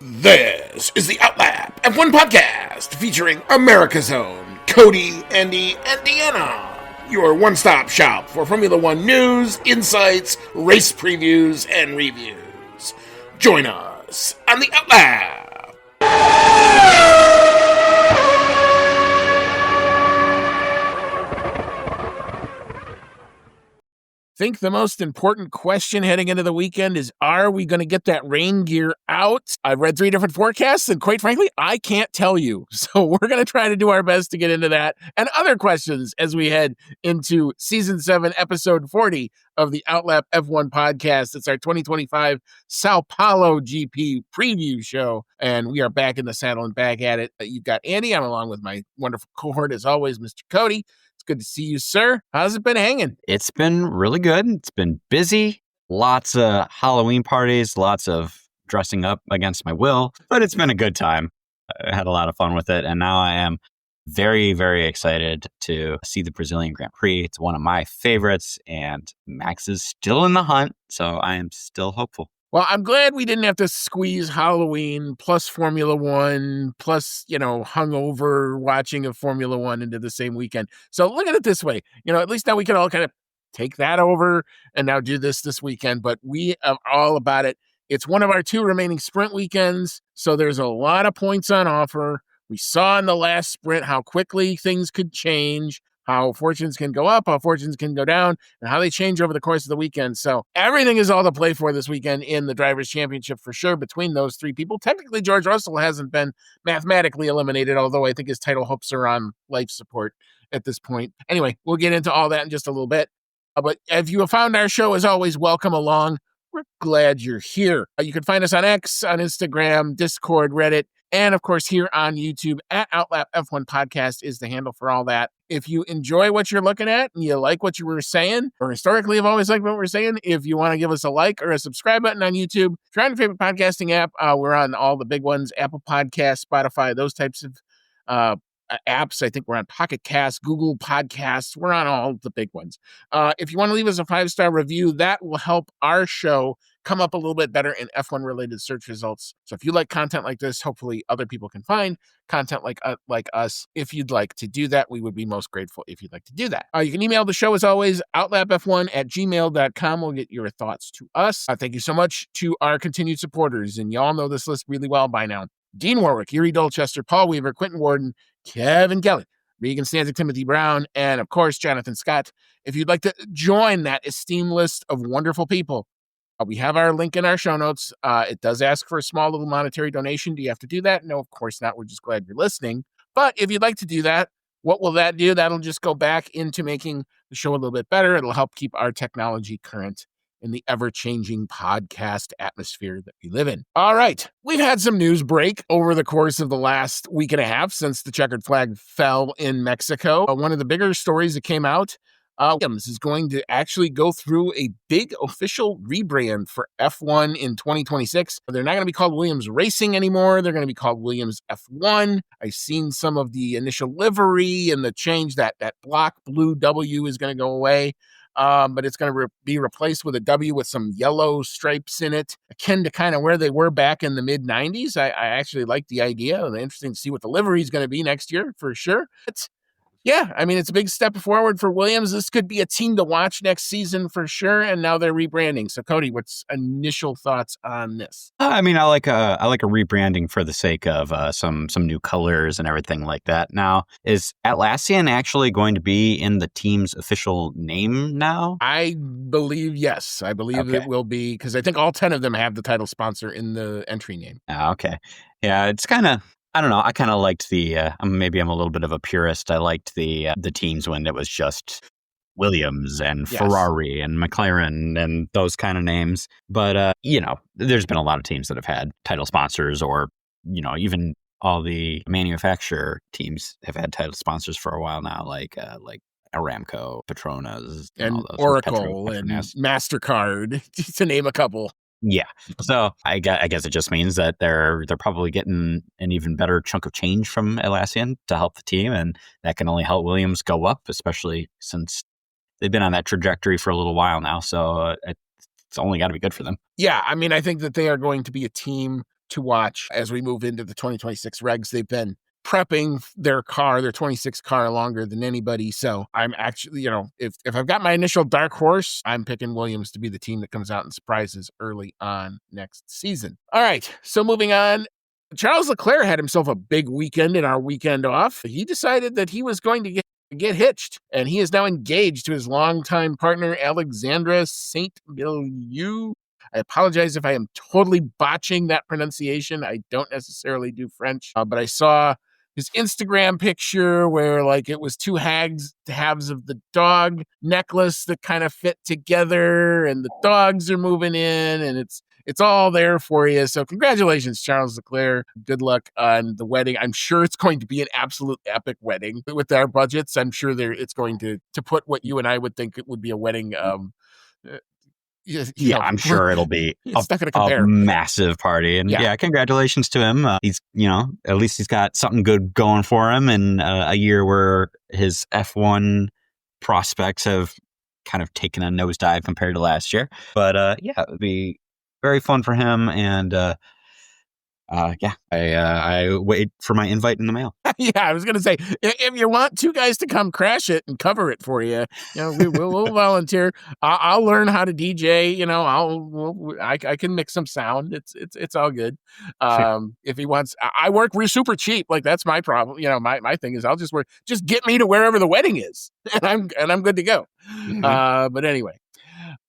This is the Outlap F1 podcast featuring America's own Cody, Andy, and Deanna. Your one-stop shop for Formula One news, insights, race previews, and reviews. Join us on the Outlap. Think the most important question heading into the weekend is, are we going to get that rain gear out? I've read 3 different forecasts, and quite frankly, I can't tell you. So we're going to try to do our best to get into that and other questions as we head into Season 7, Episode 40 of the Outlap F1 podcast. It's our 2025 Sao Paulo GP Preview show, and we are back in the saddle and back at it. You've got Andy. I'm along with my wonderful cohort, as always, Mr. Cody. Good to see you, sir. How's it been hanging? It's been really good. It's been busy. Lots of Halloween parties, lots of dressing up against my will, but it's been a good time. I had a lot of fun with it, and now I am very, very excited to see the Brazilian Grand Prix. It's one of my favorites, and Max is still in the hunt, so I am still hopeful. Well, I'm glad we didn't have to squeeze Halloween plus Formula One plus, hungover watching of Formula One into the same weekend. So look at it this way. At least now we can all kind of take that over and now do this weekend. But we are all about it. It's one of our 2 remaining sprint weekends. So there's a lot of points on offer. We saw in the last sprint how quickly things could change, how fortunes can go up, how fortunes can go down, and how they change over the course of the weekend. So everything is all to play for this weekend in the Drivers' Championship for sure between those 3 people. Technically, George Russell hasn't been mathematically eliminated, although I think his title hopes are on life support at this point. Anyway, we'll get into all that in just a little bit. But if you have found our show, as always, welcome along. We're glad you're here. You can find us on X, on Instagram, Discord, Reddit, and of course here on YouTube at Outlap F1 Podcast is the handle for all that. If you enjoy what you're looking at and you like what you were saying, or historically have always liked what we're saying, if you want to give us a like or a subscribe button on YouTube, if you're on your favorite podcasting app, we're on all the big ones, Apple Podcasts, Spotify, those types of apps. I think we're on Pocket Cast, Google Podcasts. We're on all the big ones. If you want to leave us a 5-star review, that will help our show come up a little bit better in F1 related search results. So if you like content like this, hopefully other people can find content like us. If you'd like to do that, we would be most grateful if you'd like to do that. You can email the show as always, outlapf1@gmail.com. We'll get your thoughts to us. Thank you so much to our continued supporters. And y'all know this list really well by now. Dean Warwick, Yuri Dolchester, Paul Weaver, Quentin Warden, Kevin Kelly, Regan Stanzik, Timothy Brown, and of course, Jonathan Scott. If you'd like to join that esteemed list of wonderful people, we have our link in our show notes. It does ask for a small little monetary donation. Do you have to do that? No, of course not. We're just glad you're listening. But if you'd like to do that, what will that do? That'll just go back into making the show a little bit better. It'll help keep our technology current in the ever-changing podcast atmosphere that we live in. All right. We've had some news break over the course of the last week and a half since the checkered flag fell in Mexico. One of the bigger stories that came out, Williams is going to actually go through a big official rebrand for F1 in 2026. They're not going to be called Williams Racing anymore. They're going to be called Williams F1. I've seen some of the initial livery and the change that block blue W is going to go away. But it's going to be replaced with a W with some yellow stripes in it, akin to kind of where they were back in the mid-90s. I actually like the idea. It's interesting to see what the livery is going to be next year, for sure. Yeah, I mean, it's a big step forward for Williams. This could be a team to watch next season for sure, and now they're rebranding. So, Cody, what's initial thoughts on this? I mean, I like a rebranding for the sake of some new colors and everything like that. Now, is Atlassian actually going to be in the team's official name now? I believe yes. I believe it will be, because I think all 10 of them have the title sponsor in the entry name. Okay. Yeah, it's kind of... I don't know. I kind of liked maybe I'm a little bit of a purist. I liked the teams when it was just Williams and Ferrari and McLaren and those kind of names. But, there's been a lot of teams that have had title sponsors, or, even all the manufacturer teams have had title sponsors for a while now, like Aramco, Petronas, and all those, Oracle and MasterCard, to name a couple. Yeah. So I guess it just means that they're probably getting an even better chunk of change from Atlassian to help the team, and that can only help Williams go up, especially since they've been on that trajectory for a little while now. So it's only got to be good for them. Yeah, I mean, I think that they are going to be a team to watch as we move into the 2026 regs. They've been prepping their 26 car longer than anybody. So I'm actually, if I've got my initial dark horse, I'm picking Williams to be the team that comes out and surprises early on next season. All right. So moving on, Charles Leclerc had himself a big weekend in our weekend off. He decided that he was going to get hitched, and he is now engaged to his longtime partner, Alexandra Saint Milieu. I apologize if I am totally botching that pronunciation. I don't necessarily do French, but I saw his Instagram picture where it was two halves of the dog necklace that kind of fit together, and the dogs are moving in, and it's all there for you. So congratulations, Charles Leclerc. Good luck on the wedding. I'm sure it's going to be an absolute epic wedding. With our budgets, I'm sure it's going to put what you and I would think it would be a wedding. I'm sure it'll be it's not going to compare. A massive party. And congratulations to him. He's, at least he's got something good going for him in a year where his F1 prospects have kind of taken a nosedive compared to last year. But it would be very fun for him. And I wait for my invite in the mail. I was going to say, if you want two guys to come crash it and cover it for you, we'll volunteer. I'll learn how to DJ. I can mix some sound. It's all good. If he wants, I work super cheap. That's my problem. My thing is I'll just work. Just get me to wherever the wedding is, and I'm good to go. Mm-hmm. But anyway,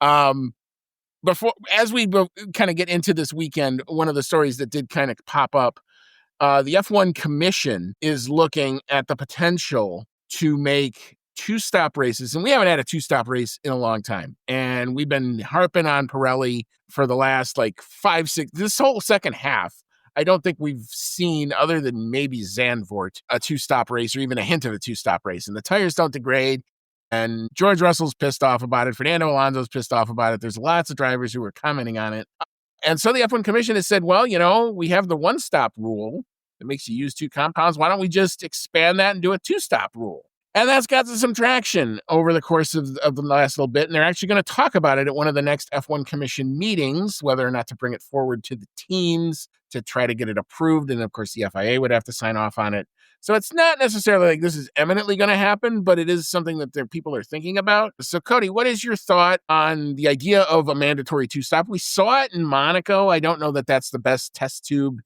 as we kind of get into this weekend, one of the stories that did kind of pop up. The F1 Commission is looking at the potential to make two-stop races, and we haven't had a two-stop race in a long time. And we've been harping on Pirelli for the last 5-6. This whole second half, I don't think we've seen, other than maybe Zandvoort, a two-stop race or even a hint of a two-stop race. And the tires don't degrade. And George Russell's pissed off about it. Fernando Alonso's pissed off about it. There's lots of drivers who are commenting on it. And so the F1 Commission has said, well, we have the one-stop rule that makes you use two compounds. Why don't we just expand that and do a two-stop rule? And that's got some traction over the course of the last little bit. And they're actually going to talk about it at one of the next F1 Commission meetings, whether or not to bring it forward to the teams to try to get it approved. And of course, the FIA would have to sign off on it. So it's not necessarily this is eminently going to happen, but it is something that people are thinking about. So Cody, what is your thought on the idea of a mandatory two-stop? We saw it in Monaco. I don't know that that's the best test tube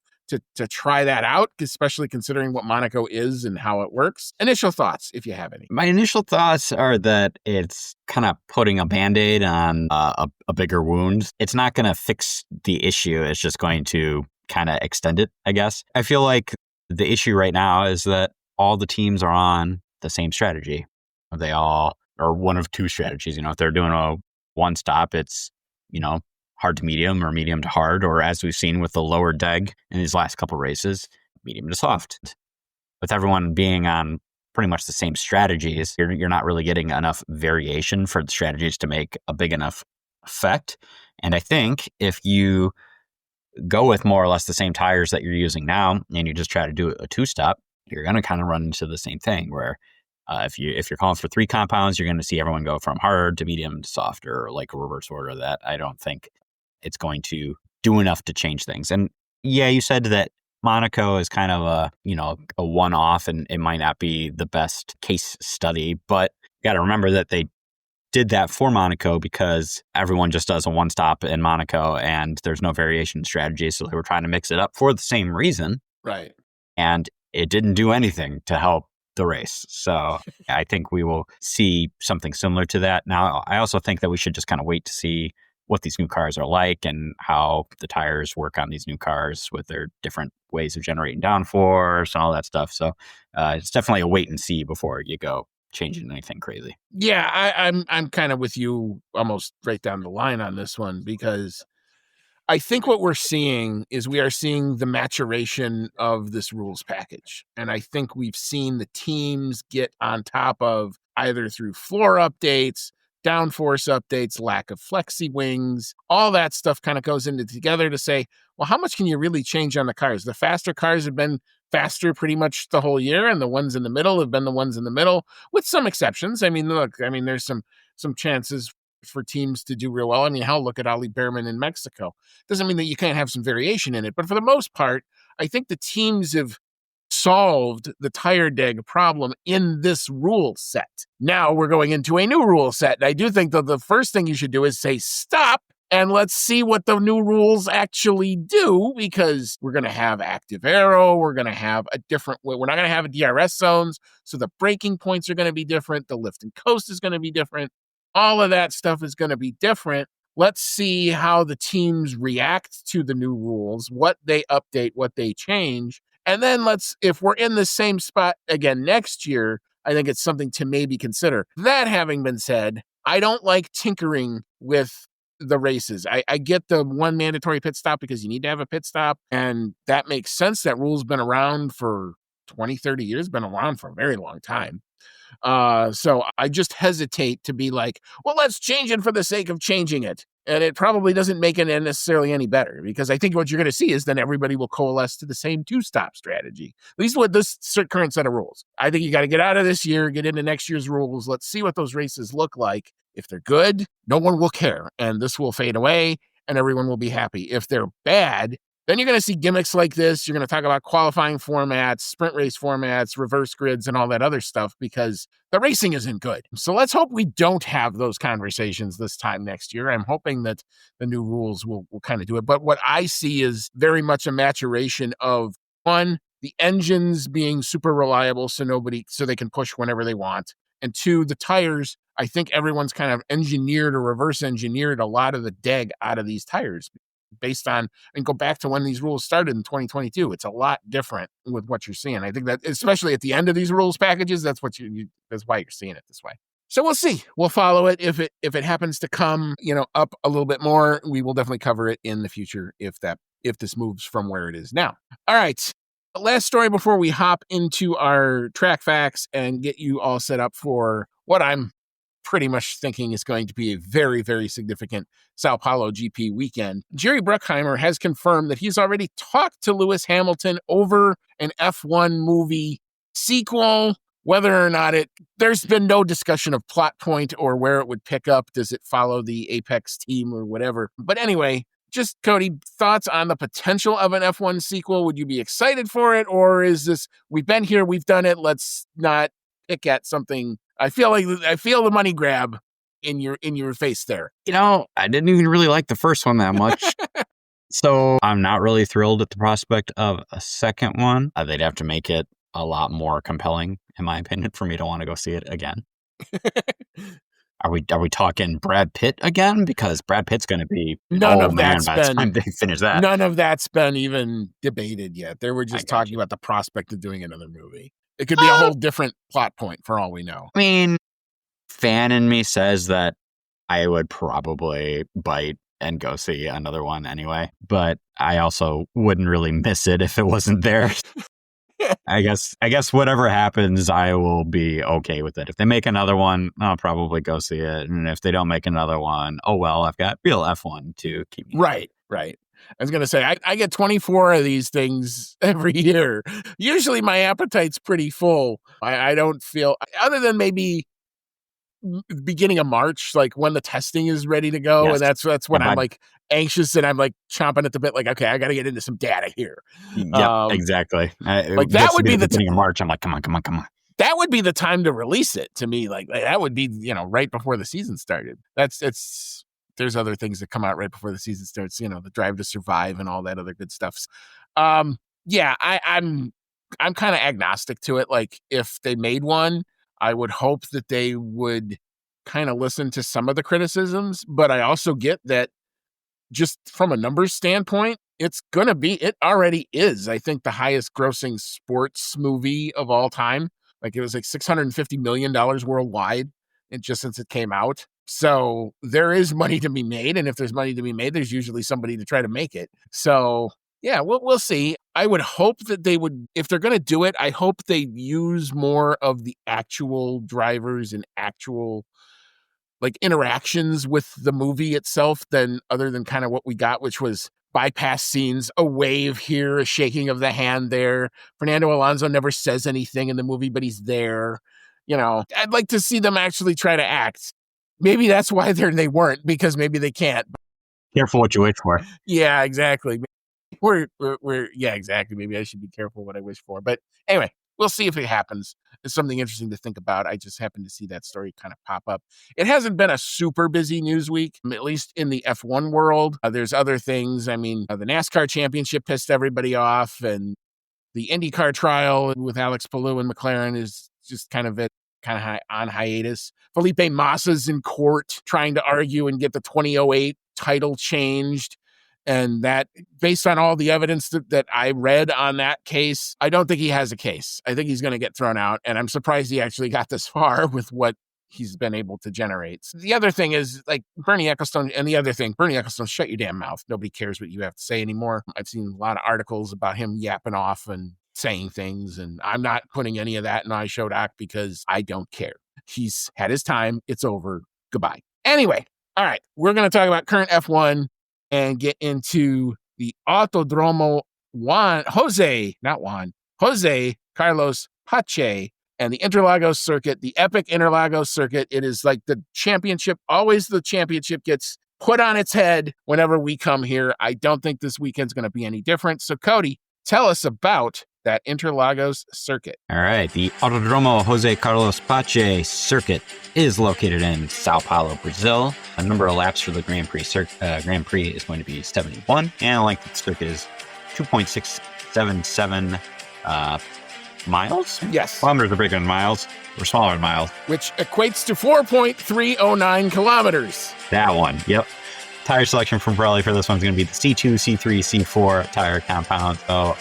to try that out, especially considering what Monaco is and how it works. Initial thoughts, if you have any. My initial thoughts are that it's kind of putting a Band-Aid on a bigger wound. It's not going to fix the issue. It's just going to kind of extend it, I guess. I feel like the issue right now is that all the teams are on the same strategy. They all are one of two strategies. If they're doing a one stop, it's, hard to medium or medium to hard, or as we've seen with the lower deg in these last couple races, medium to soft. With everyone being on pretty much the same strategies, you're not really getting enough variation for the strategies to make a big enough effect. And I think if you go with more or less the same tires that you're using now, and you just try to do a two-stop, you're going to kind of run into the same thing where if you're calling for three compounds, you're going to see everyone go from hard to medium to soft, or a reverse order. That I don't think it's going to do enough to change things. And you said that Monaco is kind of a one-off, and it might not be the best case study, but you got to remember that they did that for Monaco because everyone just does a one-stop in Monaco and there's no variation strategy. So they were trying to mix it up for the same reason. Right. And it didn't do anything to help the race. So I think we will see something similar to that. Now, I also think that we should just kind of wait to see what these new cars are like and how the tires work on these new cars with their different ways of generating downforce and all that stuff. So it's definitely a wait and see before you go changing anything crazy. Yeah, I'm kind of with you almost right down the line on this one, because I think what we're seeing is we are seeing the maturation of this rules package. And I think we've seen the teams get on top of either through floor updates, downforce updates, lack of flexi wings, all that stuff kind of goes into together to say, well, how much can you really change on the cars? The faster cars have been faster pretty much the whole year, and the ones in the middle have been the ones in the middle, with some exceptions. I mean, look, there's some chances for teams to do real well. I mean, hell, look at Ali Behrman in Mexico. Doesn't mean that you can't have some variation in it, but for the most part, I think the teams have solved the tire deg problem in this rule set. Now we're going into a new rule set. And I do think that the first thing you should do is say stop and let's see what the new rules actually do, because we're going to have active aero. We're going to have a different way. We're not going to have DRS zones. So the braking points are going to be different. The lift and coast is going to be different. All of that stuff is going to be different. Let's see how the teams react to the new rules, what they update, what they change. And then if we're in the same spot again next year, I think it's something to maybe consider. That having been said, I don't like tinkering with the races. I get the one mandatory pit stop because you need to have a pit stop, and that makes sense. That rule's been around for 20, 30 years, been around for a very long time. So I just hesitate to be like, well, let's change it for the sake of changing it. And it probably doesn't make it necessarily any better, because I think what you're going to see is then everybody will coalesce to the same two-stop strategy, at least with this current set of rules. I think you got to get out of this year, get into next year's rules. Let's see what those races look like. If they're good, no one will care, and this will fade away, and everyone will be happy. If they're bad, then you're going to see gimmicks like this. You're going to talk about qualifying formats, sprint race formats, reverse grids, and all that other stuff, because the racing isn't good. So let's hope we don't have those conversations this time next year. I'm hoping that the new rules will kind of do it. But what I see is very much a maturation of, one, the engines being super reliable so they can push whenever they want. And two, the tires, I think everyone's kind of engineered or reverse engineered a lot of the deg out of these tires based on, and go back to when these rules started in 2022. It's a lot different with what you're seeing. I think that especially at the end of these rules packages, that's what that's why you're seeing it this way. So we'll see. We'll follow it. If it happens to come, up a little bit more, we will definitely cover it in the future if this moves from where it is now. All right. Last story before we hop into our track facts and get you all set up for what I'm pretty much thinking is going to be a very, very significant Sao Paulo GP weekend. Jerry Bruckheimer has confirmed that he's already talked to Lewis Hamilton over an F1 movie sequel. Whether or not there's been no discussion of plot point or where it would pick up. Does it follow the Apex team or whatever? But anyway, just Cody, thoughts on the potential of an F1 sequel? Would you be excited for it? Or is this, we've been here, we've done it, let's not pick at something? I feel the money grab in your face there. I didn't even really like the first one that much. So I'm not really thrilled at the prospect of a second one. They'd have to make it a lot more compelling, in my opinion, for me to want to go see it again. Are we talking Brad Pitt again? Because Brad Pitt's going to be by the time they finish that. None of that's been even debated yet. They were just talking about the prospect of doing another movie. It could be a whole different plot point for all we know. I mean, fan in me says that I would probably bite and go see another one anyway, but I also wouldn't really miss it if it wasn't there. I guess whatever happens, I will be okay with it. If they make another one, I'll probably go see it. And if they don't make another one, oh well, I've got real F1 to keep me. Right. I was going to say, I get 24 of these things every year. Usually my appetite's pretty full. I don't feel, other than maybe beginning of March, like when the testing is ready to go. Yes. And that's when I'm like anxious and I'm like chomping at the bit, like, okay, I got to get into some data here. Yeah, exactly. Like that would be the beginning of March. I'm like, come on. That would be the time to release it to me. Like that would be, right before the season started. There's other things that come out right before the season starts, the Drive to Survive and all that other good stuff. I'm kind of agnostic to it. Like if they made one, I would hope that they would kind of listen to some of the criticisms, but I also get that just from a numbers standpoint, it already is, I think, the highest grossing sports movie of all time. Like it was like $650 million worldwide just since it came out. So there is money to be made. And if there's money to be made, there's usually somebody to try to make it. So yeah, we'll see. I would hope that they would, if they're going to do it, I hope they use more of the actual drivers and actual like interactions with the movie itself other than kind of what we got, which was bypass scenes, a wave here, a shaking of the hand there. Fernando Alonso never says anything in the movie, but he's there. I'd like to see them actually try to act Maybe that's why they weren't, because maybe they can't. Careful what you wish for. Yeah, exactly. Yeah, exactly. Maybe I should be careful what I wish for. But anyway, we'll see if it happens. It's something interesting to think about. I just happened to see that story kind of pop up. It hasn't been a super busy news week, at least in the F1 world. There's other things. I mean, the NASCAR championship pissed everybody off, and the IndyCar trial with Alex Palou and McLaren is just kind of on hiatus. Felipe Massa's in court trying to argue and get the 2008 title changed. And that, based on all the evidence that I read on that case, I don't think he has a case. I think he's going to get thrown out. And I'm surprised he actually got this far with what he's been able to generate. So the other thing is, like, Bernie Ecclestone, shut your damn mouth. Nobody cares what you have to say anymore. I've seen a lot of articles about him yapping off and saying things, and I'm not putting any of that in iShowDoc because I don't care. He's had his time. It's over. Goodbye. Anyway, all right, we're going to talk about current F1 and get into the Autodromo Jose Carlos Pache and the Interlagos circuit, the epic Interlagos circuit. It is like the championship, always the championship gets put on its head whenever we come here. I don't think this weekend's going to be any different. So Cody, tell us about that Interlagos circuit. All right. The Autodromo Jose Carlos Pache circuit is located in Sao Paulo, Brazil. A number of laps for the Grand Prix is going to be 71, and the length of the circuit is 2.677 miles? Yes. Kilometers are bigger than miles, or smaller than miles. Which equates to 4.309 kilometers. That one, yep. Tire selection from Pirelli for this one's going to be the C2, C3, C4 tire compound. So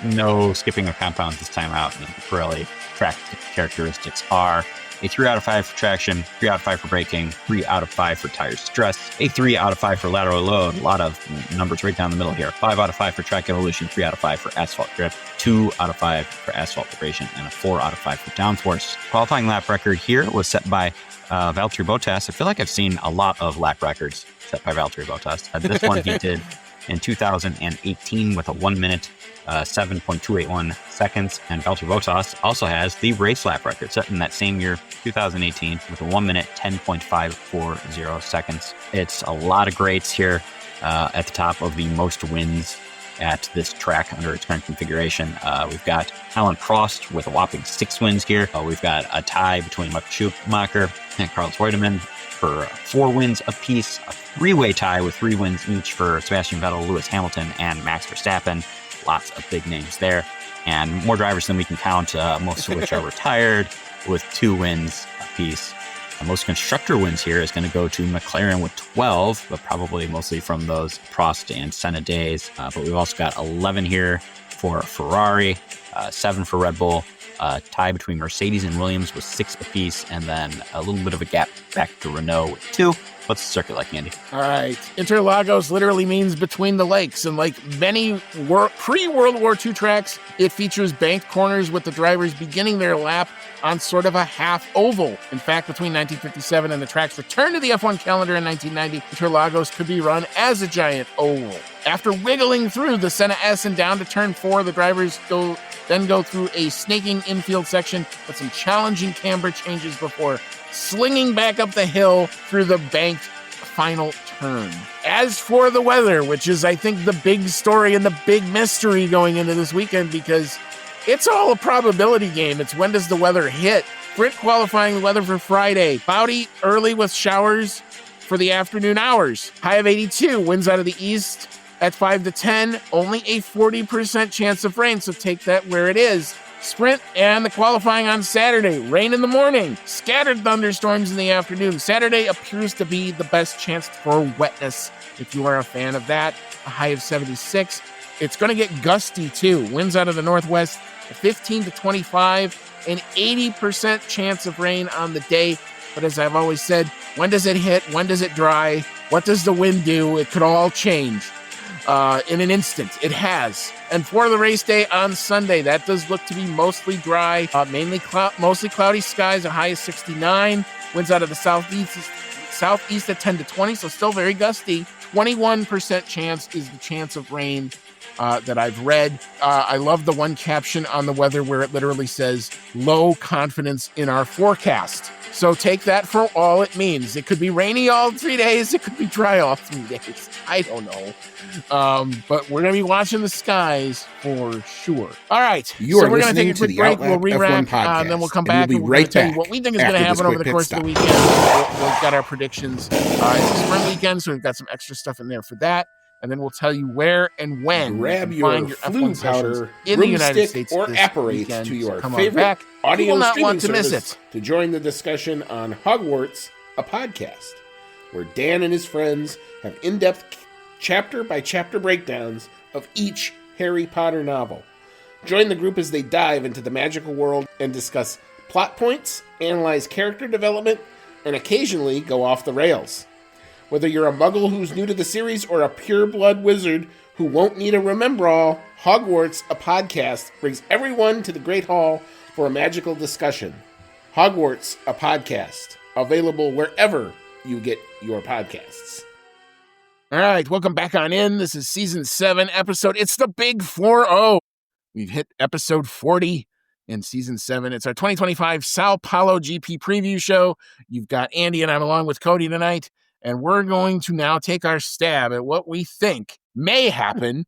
no skipping of compounds this time out. And the Pirelli track characteristics are a 3 out of 5 for traction, 3 out of 5 for braking, 3 out of 5 for tire stress, a 3 out of 5 for lateral load. A lot of numbers right down the middle here. 5 out of 5 for track evolution, 3 out of 5 for asphalt grip, 2 out of 5 for asphalt vibration, and a 4 out of 5 for downforce. Qualifying lap record here was set by Valtteri Bottas. I feel like I've seen a lot of lap records set by Valtteri Bottas. This one he did in 2018 with a 1 minute, 7.281 seconds. And Valtteri Bottas also has the race lap record set in that same year, 2018, with a 1 minute, 10.540 seconds. It's a lot of greats here at the top of the most wins at this track under its current configuration. We've got Alan Prost with a whopping 6 wins here. We've got a tie between Michael Schumacher and Carlos Reutemann for 4 wins apiece, a 3-way tie with 3 wins each for Sebastian Vettel, Lewis Hamilton, and Max Verstappen. Lots of big names there, and more drivers than we can count, most of which are retired, with 2 wins apiece. The most constructor wins here is going to go to McLaren with 12, but probably mostly from those Prost and Senna days. But we've also got 11 here for Ferrari, 7 for Red Bull, tie between Mercedes and Williams with 6 apiece, and then a little bit of a gap back to Renault with 2. What's the circuit like, Andy? All right. Interlagos literally means between the lakes. And like many pre-World War II tracks, it features banked corners with the drivers beginning their lap on sort of a half oval. In fact, between 1957 and the track's return to the F1 calendar in 1990, Interlagos could be run as a giant oval. After wiggling through the Senna S and down to turn 4, the drivers go through a snaking infield section with some challenging camber changes before slinging back up the hill through the banked final turn. As for the weather, which is, I think, the big story and the big mystery going into this weekend, because it's all a probability game. It's when does the weather hit? Sprint qualifying weather for Friday. Cloudy early with showers for the afternoon hours. High of 82, winds out of the east at 5 to 10. Only a 40% chance of rain, so take that where it is. Sprint and the qualifying on Saturday. Rain in the morning. Scattered thunderstorms in the afternoon. Saturday appears to be the best chance for wetness if you are a fan of that. A high of 76. It's going to get gusty too. Winds out of the northwest, 15 to 25. An 80% chance of rain on the day. But as I've always said, when does it hit? When does it dry? What does the wind do? It could all change in an instant. It has. And for the race day on Sunday, that does look to be mostly dry, mostly cloudy skies, a high of 69. Winds out of the southeast at 10 to 20, so still very gusty. 21% chance is the chance of rain that I've read. I love the one caption on the weather where it literally says, low confidence in our forecast. So take that for all it means. It could be rainy all 3 days. It could be dry all 3 days. I don't know. But we're going to be watching the skies for sure. All right. You are we're going to take a listening quick to the break. We'll Outlap rewrap, F1 podcast, and then we'll come and we'll back be and we're right going to tell you back what we think is going to after happen this over the quick course pit of the stop. weekend. We've got our predictions. It's a spring weekend, so we've got some extra stuff in there for that. And then we'll tell you where and when Grab you can your find your flu F1 sessions powder, in the United broomstick, States or this apparates weekend. to your Come on favorite back. You audio will not streaming want to miss service it. to join the discussion on Hogwarts, a podcast, where Dan and his friends have in-depth chapter-by-chapter breakdowns of each Harry Potter novel. Join the group as they dive into the magical world and discuss plot points, analyze character development, and occasionally go off the rails. Whether you're a muggle who's new to the series or a pure-blood wizard who won't need a remember-all, Hogwarts, a podcast, brings everyone to the Great Hall for a magical discussion. Hogwarts, a podcast, available wherever you get your podcasts. All right, welcome back on in. This is season 7 episode. It's the Big 4-0. We've hit episode 40 in season 7. It's our 2025 Sao Paulo GP Preview show. You've got Andy and I'm along with Cody tonight, and we're going to now take our stab at what we think may happen.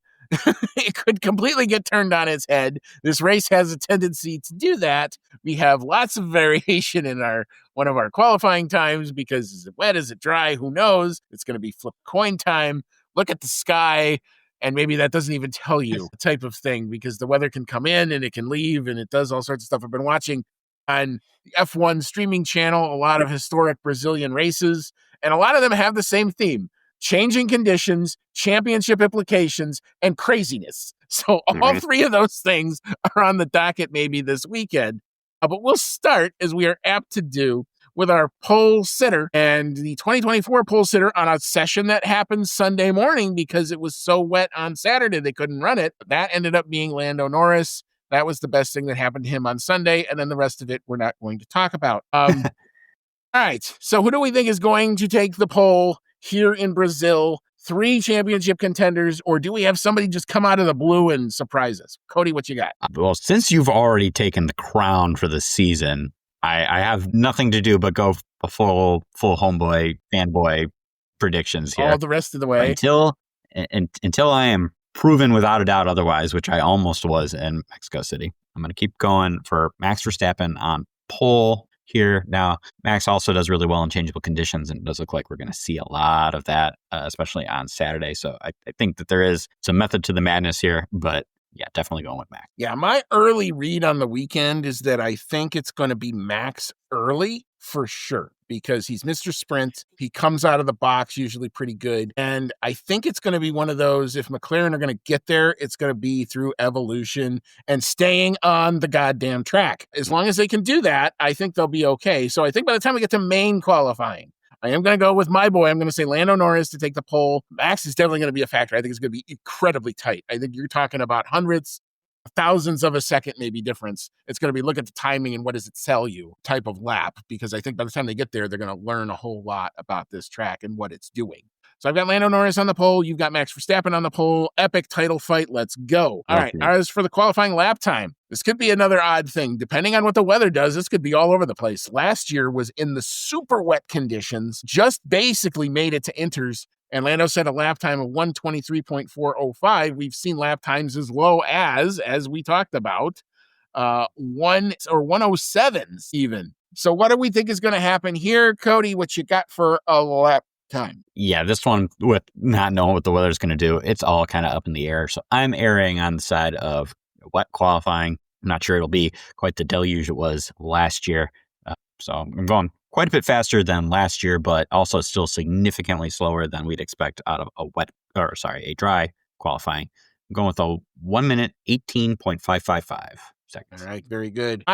It could completely get turned on its head. This race has a tendency to do that. We have lots of variation in one of our qualifying times because is it wet, is it dry? Who knows? It's going to be flip coin time. Look at the sky. And maybe that doesn't even tell you the type of thing because the weather can come in and it can leave and it does all sorts of stuff. I've been watching on the F1 streaming channel a lot of historic Brazilian races, and a lot of them have the same theme: changing conditions, championship implications, and craziness. So all three of those things are on the docket maybe this weekend. But we'll start, as we are apt to do, with our pole sitter and the 2024 pole sitter on a session that happened Sunday morning because it was so wet on Saturday they couldn't run it. That ended up being Lando Norris. That was the best thing that happened to him on Sunday, and then the rest of it we're not going to talk about. All right, so who do we think is going to take the pole here in Brazil? 3 championship contenders, or do we have somebody just come out of the blue and surprise us? Cody, what you got? Well, since you've already taken the crown for the season, I have nothing to do but go a full homeboy, fanboy predictions here. All the rest of the way. Until I am proven without a doubt otherwise, which I almost was in Mexico City. I'm going to keep going for Max Verstappen on pole here. Now, Max also does really well in changeable conditions, and it does look like we're going to see a lot of that, especially on Saturday. So I think that there is some method to the madness here, but yeah, definitely going with Max. Yeah, my early read on the weekend is that I think it's going to be Max early for sure because he's Mr. Sprint. He comes out of the box usually pretty good. And I think it's going to be one of those, if McLaren are going to get there, it's going to be through evolution and staying on the goddamn track. As long as they can do that, I think they'll be okay. So I think by the time we get to main qualifying, I am going to go with my boy. I'm going to say Lando Norris to take the pole. Max is definitely going to be a factor. I think it's going to be incredibly tight. I think you're talking about hundreds, thousands of a second maybe difference. It's going to be look at the timing and what does it tell you type of lap, because I think by the time they get there, they're going to learn a whole lot about this track and what it's doing. So I've got Lando Norris on the pole. You've got Max Verstappen on the pole. Epic title fight. Let's go. All right. As for the qualifying lap time, this could be another odd thing. Depending on what the weather does, this could be all over the place. Last year was in the super wet conditions, just basically made it to inters. And Lando set a lap time of 1:23.405. We've seen lap times as low as we talked about, 1:07s even. So what do we think is going to happen here, Cody? What you got for a lap time? Yeah, this one, with not knowing what the weather's going to do, it's all kind of up in the air. So I'm erring on the side of wet qualifying. I'm not sure it'll be quite the deluge it was last year. So I'm going quite a bit faster than last year, but also still significantly slower than we'd expect out of a dry qualifying. I'm going with a 1 minute, 18.555 seconds. All right, very good.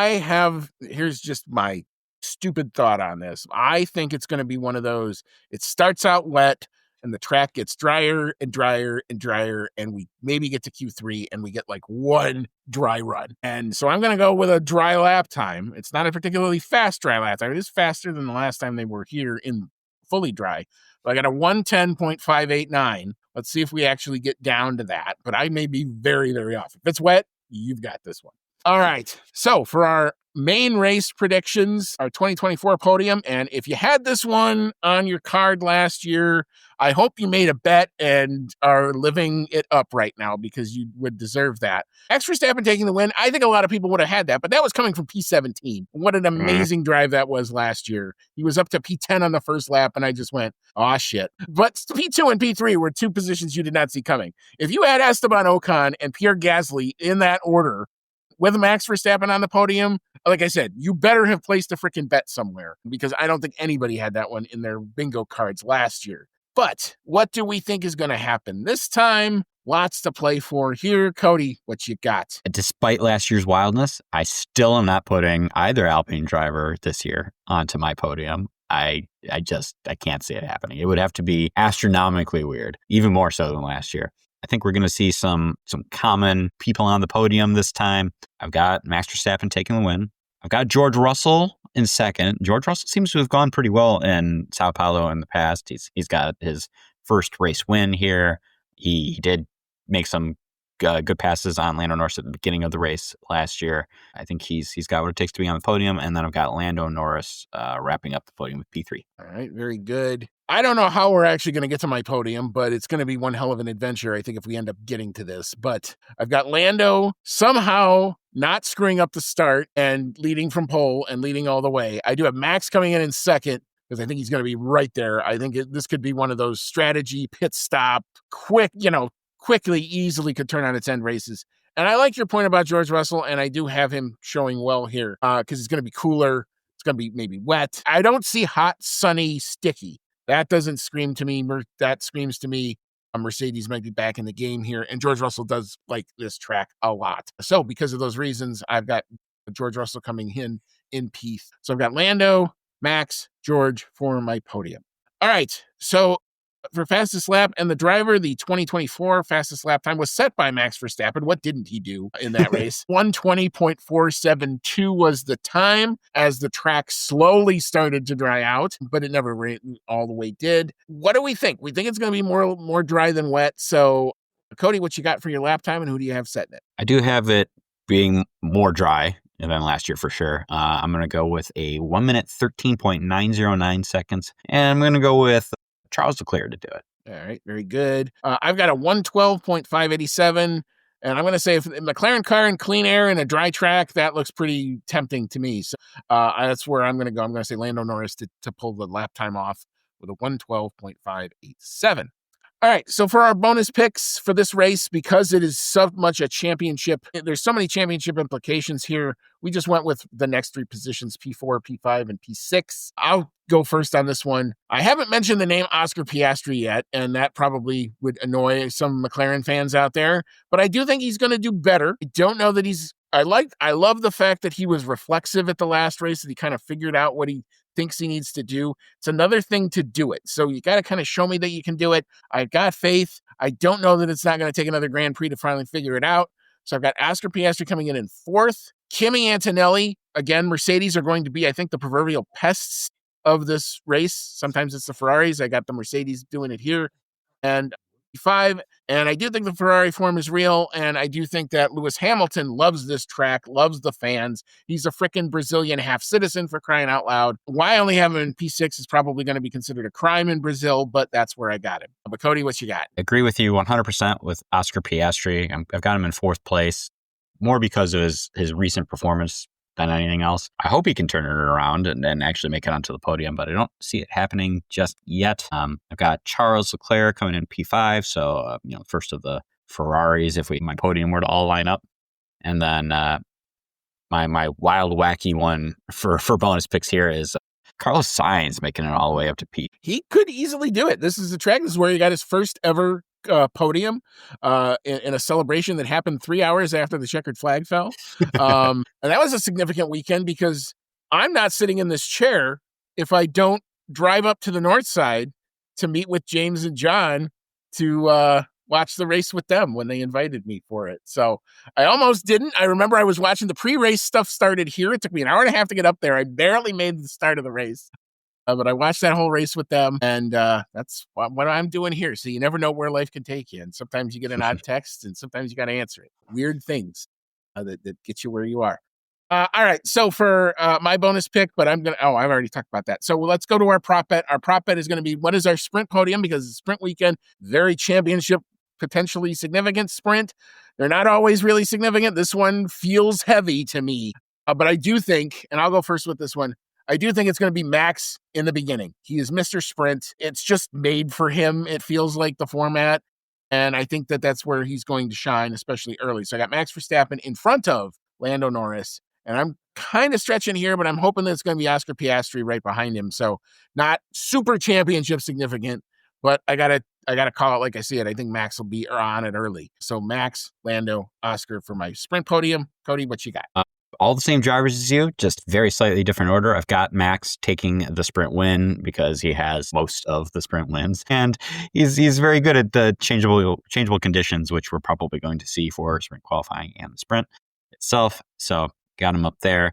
Here's just my stupid thought on this. I think it's going to be one of those, it starts out wet and the track gets drier and drier and drier, and we maybe get to Q3 and we get like one dry run. And so I'm going to go with a dry lap time. It's not a particularly fast dry lap time. It is faster than the last time they were here in fully dry. But I got a 1:10.589. Let's see if we actually get down to that. But I may be very, very off. If it's wet, you've got this one. All right. So for our main race predictions, our 2024 podium, and if you had this one on your card last year, I hope you made a bet and are living it up right now because you would deserve that. Max Verstappen taking the win, I think a lot of people would have had that, but that was coming from P17. What an amazing drive that was last year. He was up to P10 on the first lap, and I just went, oh shit. But P2 and P3 were two positions you did not see coming. If you had Esteban Ocon and Pierre Gasly in that order, with Max Verstappen on the podium, like I said, you better have placed a freaking bet somewhere because I don't think anybody had that one in their bingo cards last year. But what do we think is going to happen this time? Lots to play for here. Cody, what you got? Despite last year's wildness, I still am not putting either Alpine driver this year onto my podium. I can't see it happening. It would have to be astronomically weird, even more so than last year. I think we're going to see some common people on the podium this time. I've got Max Verstappen taking the win. I've got George Russell in second. George Russell seems to have gone pretty well in Sao Paulo in the past. He's got his first race win here. He did make some good passes on Lando Norris at the beginning of the race last year. I think he's got what it takes to be on the podium. And then I've got Lando Norris wrapping up the podium with P3. All right, very good. I don't know how we're actually going to get to my podium, but it's going to be one hell of an adventure, I think, if we end up getting to this. But I've got Lando somehow not screwing up the start and leading from pole and leading all the way. I do have Max coming in second because I think he's going to be right there. I think this could be one of those strategy pit stop, quickly, easily could turn on its end races. And I like your point about George Russell, and I do have him showing well here because it's going to be cooler. It's going to be maybe wet. I don't see hot, sunny, sticky. That doesn't scream to me. That screams to me Mercedes might be back in the game here. And George Russell does like this track a lot. So because of those reasons, I've got George Russell coming in P. So I've got Lando, Max, George for my podium. All right. So for fastest lap and the driver, the 2024 fastest lap time was set by Max Verstappen. What didn't he do in that race? 1:20.472 was the time as the track slowly started to dry out, but it never all the way did. What do we think? We think it's going to be more dry than wet. So, Cody, what you got for your lap time, and who do you have setting it? I do have it being more dry than last year for sure. I'm going to go with a 1 minute 13.909 seconds, and I'm going to go with Charles Leclerc to do it. All right, very good. I've got a 1:12.587, and I'm going to say if the McLaren car in clean air and a dry track, that looks pretty tempting to me. So that's where I'm going to go. I'm going to say Lando Norris to pull the lap time off with a 1:12.587. All right, so for our bonus picks for this race, because it is so much a championship, there's so many championship implications here. We just went with the next three positions, P4, P5, and P6. I'll go first on this one. I haven't mentioned the name Oscar Piastri yet, and that probably would annoy some McLaren fans out there, but I do think he's going to do better. I don't know that I love the fact that he was reflexive at the last race, that he kind of figured out what he thinks he needs to do. It's another thing to do it. So you got to kind of show me that you can do it. I've got faith. I don't know that it's not going to take another Grand Prix to finally figure it out. So I've got Oscar Piastri coming in fourth. Kimi Antonelli, again, Mercedes are going to be, I think, the proverbial pests of this race. Sometimes it's the Ferraris. I got the Mercedes doing it here. And 5. And I do think the Ferrari form is real. And I do think that Lewis Hamilton loves this track, loves the fans. He's a freaking Brazilian half citizen, for crying out loud. Why I only have him in P6 is probably going to be considered a crime in Brazil, but that's where I got him. But Cody, what you got? Agree with you 100% with Oscar Piastri. I've got him in fourth place, more because of his recent performance than anything else. I hope he can turn it around and actually make it onto the podium, but I don't see it happening just yet. I've got Charles Leclerc coming in P5, so first of the Ferraris if my podium were to all line up. And then my wild, wacky one for bonus picks here is Carlos Sainz making it all the way up to P. He could easily do it. This is the track. This is where he got his first ever podium in a celebration that happened 3 hours after the checkered flag fell. And that was a significant weekend because I'm not sitting in this chair if I don't drive up to the north side to meet with James and John to watch the race with them when they invited me for it. So I almost didn't. I remember I was watching the pre-race stuff started here. It took me an hour and a half to get up there. I barely made the start of the race. But I watched that whole race with them, and that's what I'm doing here. So you never know where life can take you. And sometimes you get an odd text, and sometimes you got to answer it. Weird things. that gets you where you are. All right. So for my bonus pick, but I've already talked about that. So let's go to our prop bet. Our prop bet is going to be, what is our sprint podium? Because it's sprint weekend, very championship, potentially significant sprint. They're not always really significant. This one feels heavy to me. But I do think, and I'll go first with this one, I do think it's going to be Max in the beginning. He is Mr. Sprint. It's just made for him. It feels like the format. And I think that's where he's going to shine, especially early. So I got Max Verstappen in front of Lando Norris. And I'm kind of stretching here, but I'm hoping that it's going to be Oscar Piastri right behind him. So not super championship significant, but I gotta call it like I see it. I think Max will be on it early. So Max, Lando, Oscar for my sprint podium. Cody, what you got? All the same drivers as you, just very slightly different order. I've got Max taking the sprint win because he has most of the sprint wins, and he's very good at the changeable conditions, which we're probably going to see for sprint qualifying and the sprint itself. So got him up there.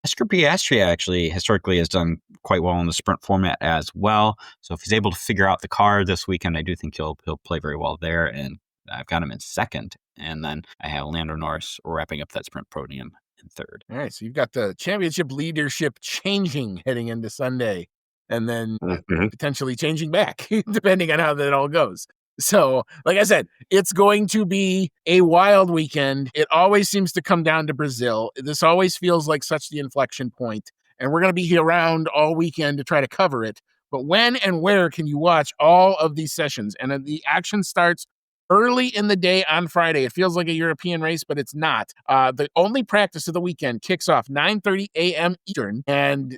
Oscar Piastri actually historically has done quite well in the sprint format as well. So if he's able to figure out the car this weekend, I do think he'll play very well there. And I've got him in second. And then I have Lando Norris wrapping up that sprint podium in third. All right. So you've got the championship leadership changing heading into Sunday, and then potentially changing back, depending on how that all goes. So, like I said, it's going to be a wild weekend. It always seems to come down to Brazil. This always feels like such the inflection point, and we're going to be around all weekend to try to cover it. But when and where can you watch all of these sessions? And the action starts early in the day on Friday. It feels like a European race, but it's not. The only practice of the weekend kicks off 9:30 a.m. Eastern, and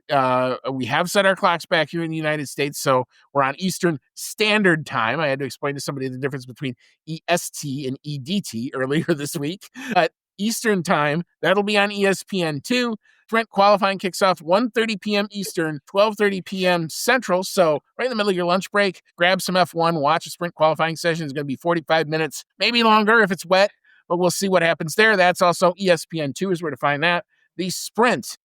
we have set our clocks back here in the United States, so we're on Eastern Standard Time. I had to explain to somebody the difference between EST and EDT earlier this week. Eastern Time, that'll be on ESPN2. Sprint qualifying kicks off 1:30 p.m. Eastern, 12:30 p.m. Central. So right in the middle of your lunch break, grab some F1, watch a sprint qualifying session. It's going to be 45 minutes, maybe longer if it's wet, but we'll see what happens there. That's also ESPN2 is where to find that. The sprint,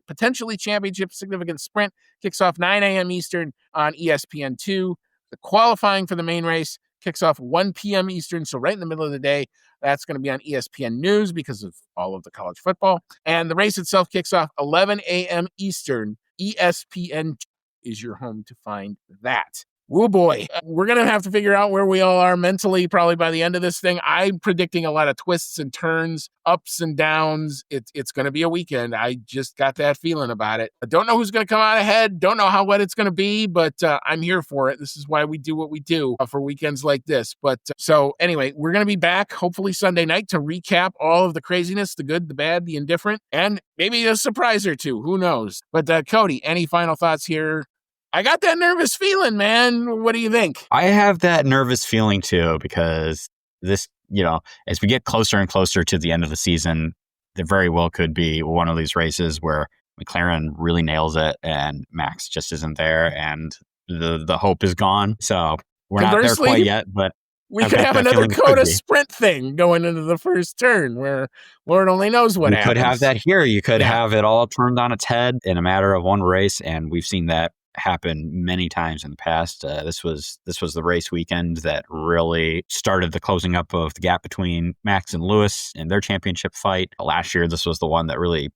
potentially championship significant sprint, kicks off 9 a.m. Eastern on ESPN2. The qualifying for the main race kicks off 1 p.m. Eastern, so right in the middle of the day. That's going to be on ESPN News because of all of the college football. And the race itself kicks off 11 a.m. Eastern. ESPN is your home to find that. Oh boy, we're going to have to figure out where we all are mentally probably by the end of this thing. I'm predicting a lot of twists and turns, ups and downs. It's going to be a weekend. I just got that feeling about it. I don't know who's going to come out ahead. Don't know how wet it's going to be, but I'm here for it. This is why we do what we do for weekends like this. But so anyway, we're going to be back hopefully Sunday night to recap all of the craziness, the good, the bad, the indifferent, and maybe a surprise or two. Who knows? But Cody, any final thoughts here? I got that nervous feeling, man. What do you think? I have that nervous feeling too, because this, as we get closer and closer to the end of the season, there very well could be one of these races where McLaren really nails it and Max just isn't there and the hope is gone. So we're not there quite yet, but we could have another Coda sprint thing going into the first turn where Lord only knows what happens. You could have that here. You could have it all turned on its head in a matter of one race, and we've seen that happen many times in the past. This was the race weekend that really started the closing up of the gap between Max and Lewis in their championship fight. Last year, this was the one that really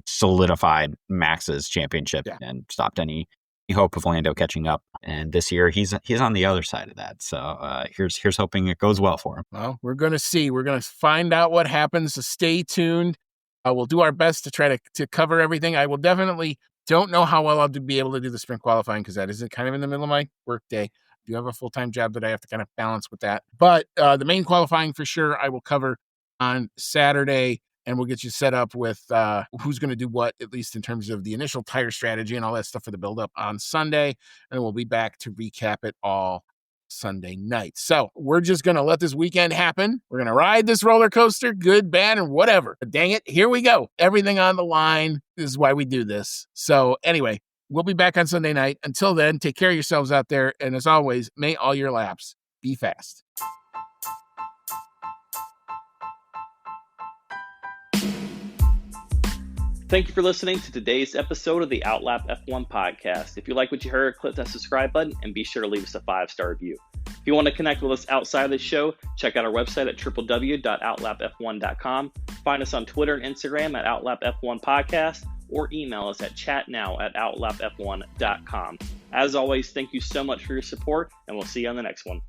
solidified Max's championship and stopped any hope of Lando catching up. And this year, he's on the other side of that. So here's hoping it goes well for him. Well, we're going to see. We're going to find out what happens. So stay tuned. We'll do our best to try to cover everything. I will definitely don't know how well I'll be able to do the sprint qualifying because that is kind of in the middle of my work day. I do have a full-time job that I have to kind of balance with that. But the main qualifying for sure I will cover on Saturday, and we'll get you set up with who's going to do what, at least in terms of the initial tire strategy and all that stuff for the build-up on Sunday. And we'll be back to recap it all Sunday night. So we're just going to let this weekend happen. We're going to ride this roller coaster, good, bad, and whatever. But dang it, here we go. Everything on the line. This is why we do this. So anyway, we'll be back on Sunday night. Until then, take care of yourselves out there. And as always, may all your laps be fast. Thank you for listening to today's episode of the Outlap F1 podcast. If you like what you heard, click that subscribe button and be sure to leave us a 5-star review. If you want to connect with us outside of the show, check out our website at www.outlapf1.com. Find us on Twitter and Instagram at OutlapF1 Podcast, or email us at chatnow@outlapf1.com. As always, thank you so much for your support, and we'll see you on the next one.